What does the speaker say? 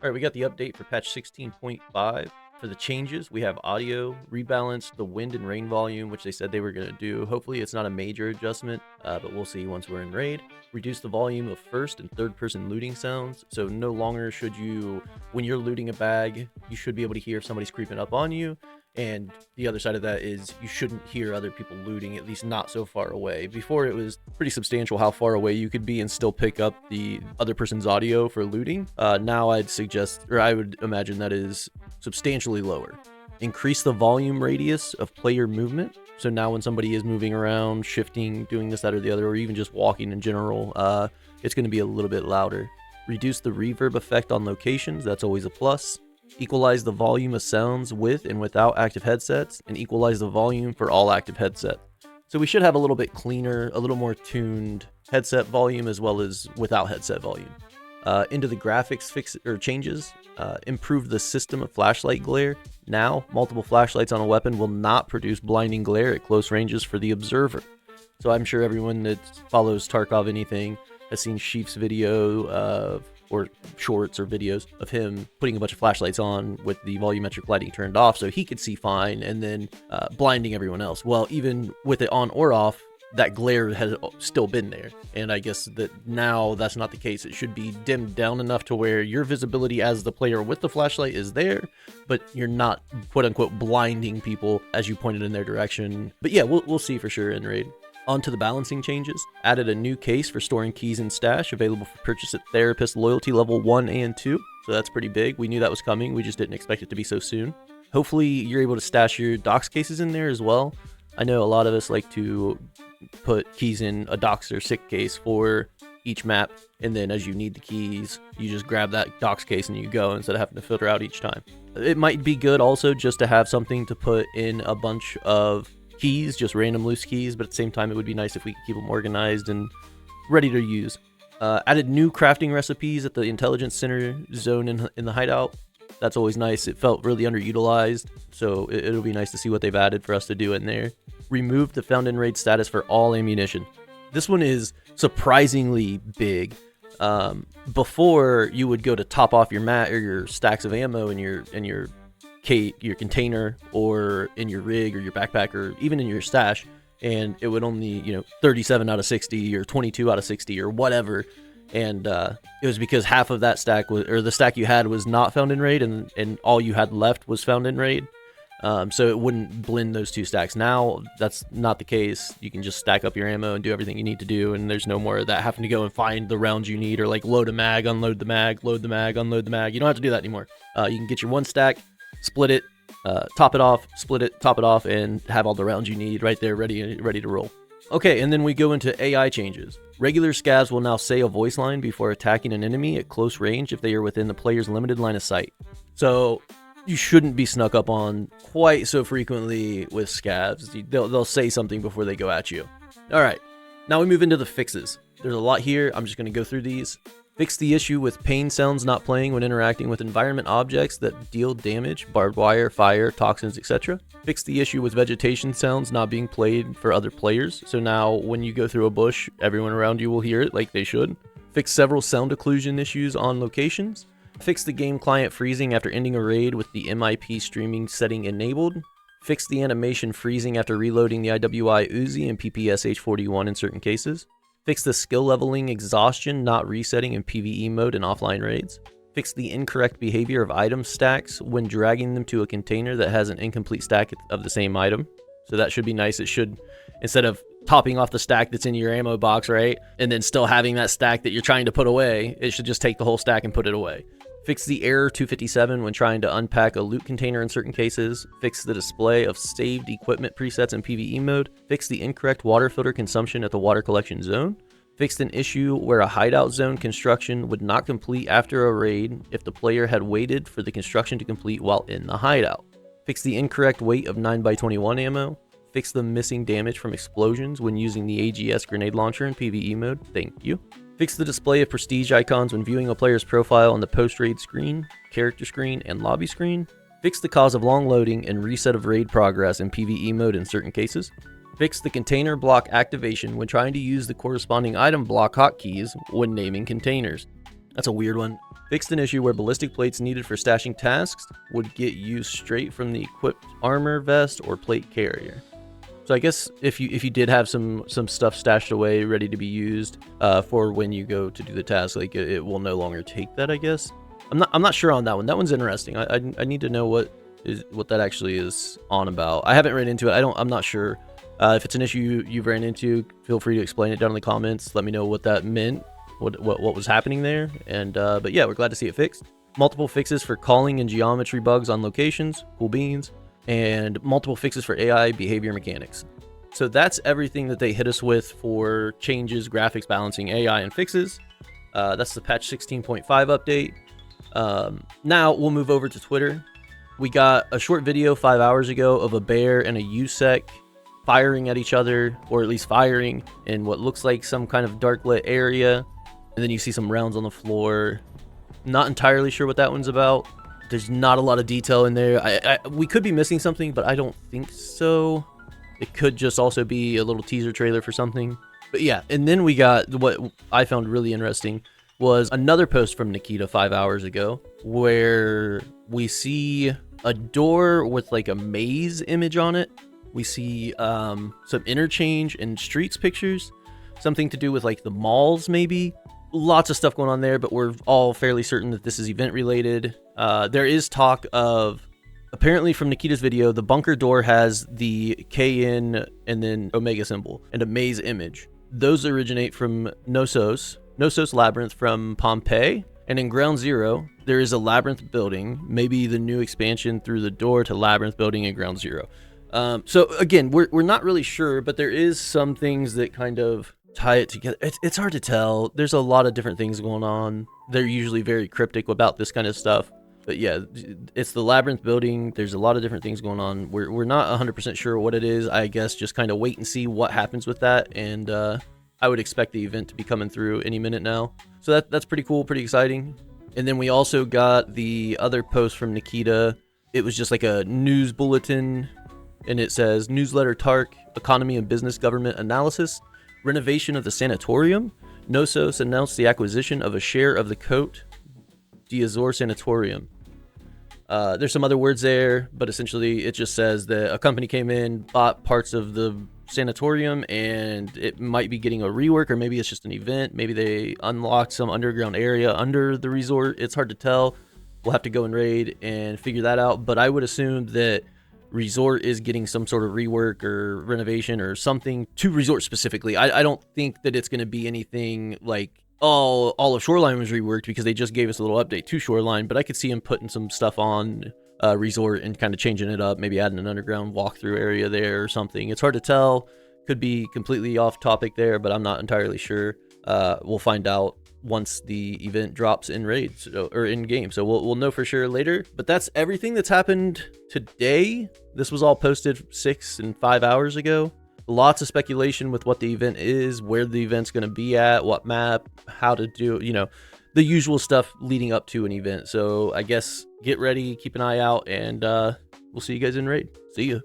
All right, we got the update for patch 16.5. For the changes, we have audio, rebalance the wind and rain volume, which they said they were going to do. Hopefully it's not a major adjustment, but we'll see once we're in raid. Reduce the volume of first and third person looting sounds. So no longer should you, when you're looting a bag, you should be able to hear if somebody's creeping up on you. And the other side of that is you shouldn't hear other people looting, at least not so far away. Before, it was pretty substantial how far away you could be and still pick up the other person's audio for looting. Now I'd suggest, or I would imagine that is substantially lower. Increase the volume radius of player movement. So now when somebody is moving around, shifting, doing this, that, or the other, or even just walking in general, it's going to be a little bit louder. Reduce the reverb effect on locations. That's always a plus. Equalize the volume of sounds with and without active headsets, and equalize the volume for all active headsets. So we should have a little bit cleaner, a little more tuned headset volume as well as without headset volume. Into the graphics changes, improve the system of flashlight glare. Now, multiple flashlights on a weapon will not produce blinding glare at close ranges for the observer. So I'm sure everyone that follows Tarkov anything has seen Sheaf's video or shorts or videos of him putting a bunch of flashlights on with the volumetric lighting turned off so he could see fine, and then blinding everyone else. Well, even with it on or off, that glare has still been there. And I guess that now that's not the case. It should be dimmed down enough to where your visibility as the player with the flashlight is there, but you're not quote unquote blinding people as you pointed in their direction. But yeah, we'll see for sure in raid. On to the balancing changes. Added a new case for storing keys in stash, available for purchase at Therapist Loyalty level 1 and 2. So that's pretty big. We knew that was coming. We just didn't expect it to be so soon. Hopefully you're able to stash your docs cases in there as well. I know a lot of us like to put keys in a docs or sick case for each map, and then as you need the keys, you just grab that docs case and you go instead of having to filter out each time. It might be good also just to have something to put in a bunch of keys, just random loose keys, but at the same time it would be nice if we could keep them organized and ready to use. Added new crafting recipes at the intelligence center zone in the hideout. That's always nice. It felt really underutilized, so it'll be nice to see what they've added for us to do in there. Removed the found in raid status for all ammunition. This one is surprisingly big. Before, you would go to top off your mat or your stacks of ammo in your container or in your rig or your backpack or even in your stash, and it would only 37 out of 60 or 22 out of 60 or whatever, and it was because half of that stack was, or the stack you had was not found in raid, and all you had left was found in raid, so it wouldn't blend those two stacks. Now that's not the case. You can just stack up your ammo and do everything you need to do, and there's no more of that having to go and find the rounds you need, or like load a mag, unload the mag, load the mag, unload the mag. You don't have to do that anymore. You can get your one stack, split it, top it off, split it, top it off, and have all the rounds you need right there ready to roll. Okay, and then we go into AI changes. Regular scavs will now say a voice line before attacking an enemy at close range if they are within the player's limited line of sight. So you shouldn't be snuck up on quite so frequently with scavs. They'll say something before they go at you. All right, now we move into the fixes. There's a lot here. I'm just going to go through these. Fix the issue with pain sounds not playing when interacting with environment objects that deal damage, barbed wire, fire, toxins, etc. Fix the issue with vegetation sounds not being played for other players. So now when you go through a bush, everyone around you will hear it like they should. Fix several sound occlusion issues on locations. Fix the game client freezing after ending a raid with the MIP streaming setting enabled. Fix the animation freezing after reloading the IWI Uzi and PPSH-41 in certain cases. Fix the skill leveling exhaustion not resetting in PvE mode and offline raids. Fix the incorrect behavior of item stacks when dragging them to a container that has an incomplete stack of the same item. So that should be nice. It should, instead of topping off the stack that's in your ammo box, right, and then still having that stack that you're trying to put away, it should just take the whole stack and put it away. Fix the error 257 when trying to unpack a loot container in certain cases. Fix the display of saved equipment presets in PvE mode. Fix the incorrect water filter consumption at the water collection zone. Fixed an issue where a hideout zone construction would not complete after a raid if the player had waited for the construction to complete while in the hideout. Fix the incorrect weight of 9x21 ammo. Fix the missing damage from explosions when using the AGS grenade launcher in PvE mode. Thank you. Fix the display of prestige icons when viewing a player's profile on the post-raid screen, character screen, and lobby screen. Fix the cause of long loading and reset of raid progress in PvE mode in certain cases. Fix the container block activation when trying to use the corresponding item block hotkeys when naming containers. That's a weird one. Fixed an issue where ballistic plates needed for stashing tasks would get used straight from the equipped armor vest or plate carrier. So I guess if you did have some stuff stashed away ready to be used for when you go to do the task, like it will no longer take that, I guess. I'm not sure on that one. That one's interesting. I need to know what that actually is on about. I haven't ran into it. I'm not sure. If it's an issue you've ran into, feel free to explain it down in the comments. Let me know what that meant, what was happening there. And but yeah, we're glad to see it fixed. Multiple fixes for calling and geometry bugs on locations, cool beans, and multiple fixes for AI behavior mechanics. So that's everything that they hit us with for changes, graphics, balancing, AI, and fixes. That's the patch 16.5 update. Now we'll move over to Twitter. We got a short video 5 hours ago of a bear and a USEC firing at each other, or at least firing in what looks like some kind of dark lit area. And then you see some rounds on the floor. Not entirely sure what that one's about. There's not a lot of detail in there. We could be missing something, but I don't think so. It could just also be a little teaser trailer for something. But yeah, and then we got what I found really interesting was another post from Nikita 5 hours ago where we see a door with like a maze image on it. We see some interchange and streets pictures, something to do with like the malls maybe. Lots of stuff going on there, but we're all fairly certain that this is event related. There is talk of, apparently from Nikita's video, the bunker door has the KN and then Omega symbol and a maze image. Those originate from Knossos Labyrinth from Pompeii. And in Ground Zero, there is a Labyrinth building, maybe the new expansion through the door to Labyrinth building in Ground Zero. So again, we're not really sure, but there is some things that kind of tie it together. It's hard to tell. There's a lot of different things going on. They're usually very cryptic about this kind of stuff. But yeah, it's the Labyrinth building. There's a lot of different things going on. We're not 100% sure what it is. I guess just kind of wait and see what happens with that. And I would expect the event to be coming through any minute now. So that's pretty cool, pretty exciting. And then we also got the other post from Nikita. It was just like a news bulletin. And it says, Newsletter Tark, Economy and Business Government Analysis, Renovation of the Sanatorium. Knossos announced the acquisition of a share of the Côte d'Azur Sanatorium. There's some other words there, but essentially it just says that a company came in, bought parts of the sanatorium, and it might be getting a rework, or maybe it's just an event. Maybe they unlocked some underground area under the resort. It's hard to tell. We'll have to go and raid and figure that out, but I would assume that Resort is getting some sort of rework or renovation or something to Resort specifically. I don't think that it's going to be anything like, oh, all of Shoreline was reworked, because they just gave us a little update to Shoreline, but I could see him putting some stuff on Resort and kind of changing it up, maybe adding an underground walkthrough area there or something. It's hard to tell. Could be completely off topic there, but I'm not entirely sure. We'll find out once the event drops in raids or in game, so we'll know for sure later. But that's everything that's happened today. This was all posted 6 and 5 hours ago. Lots of speculation with what the event is, where the event's going to be at, what map, how to do, the usual stuff leading up to an event. So I guess get ready, keep an eye out, and we'll see you guys in raid. See ya.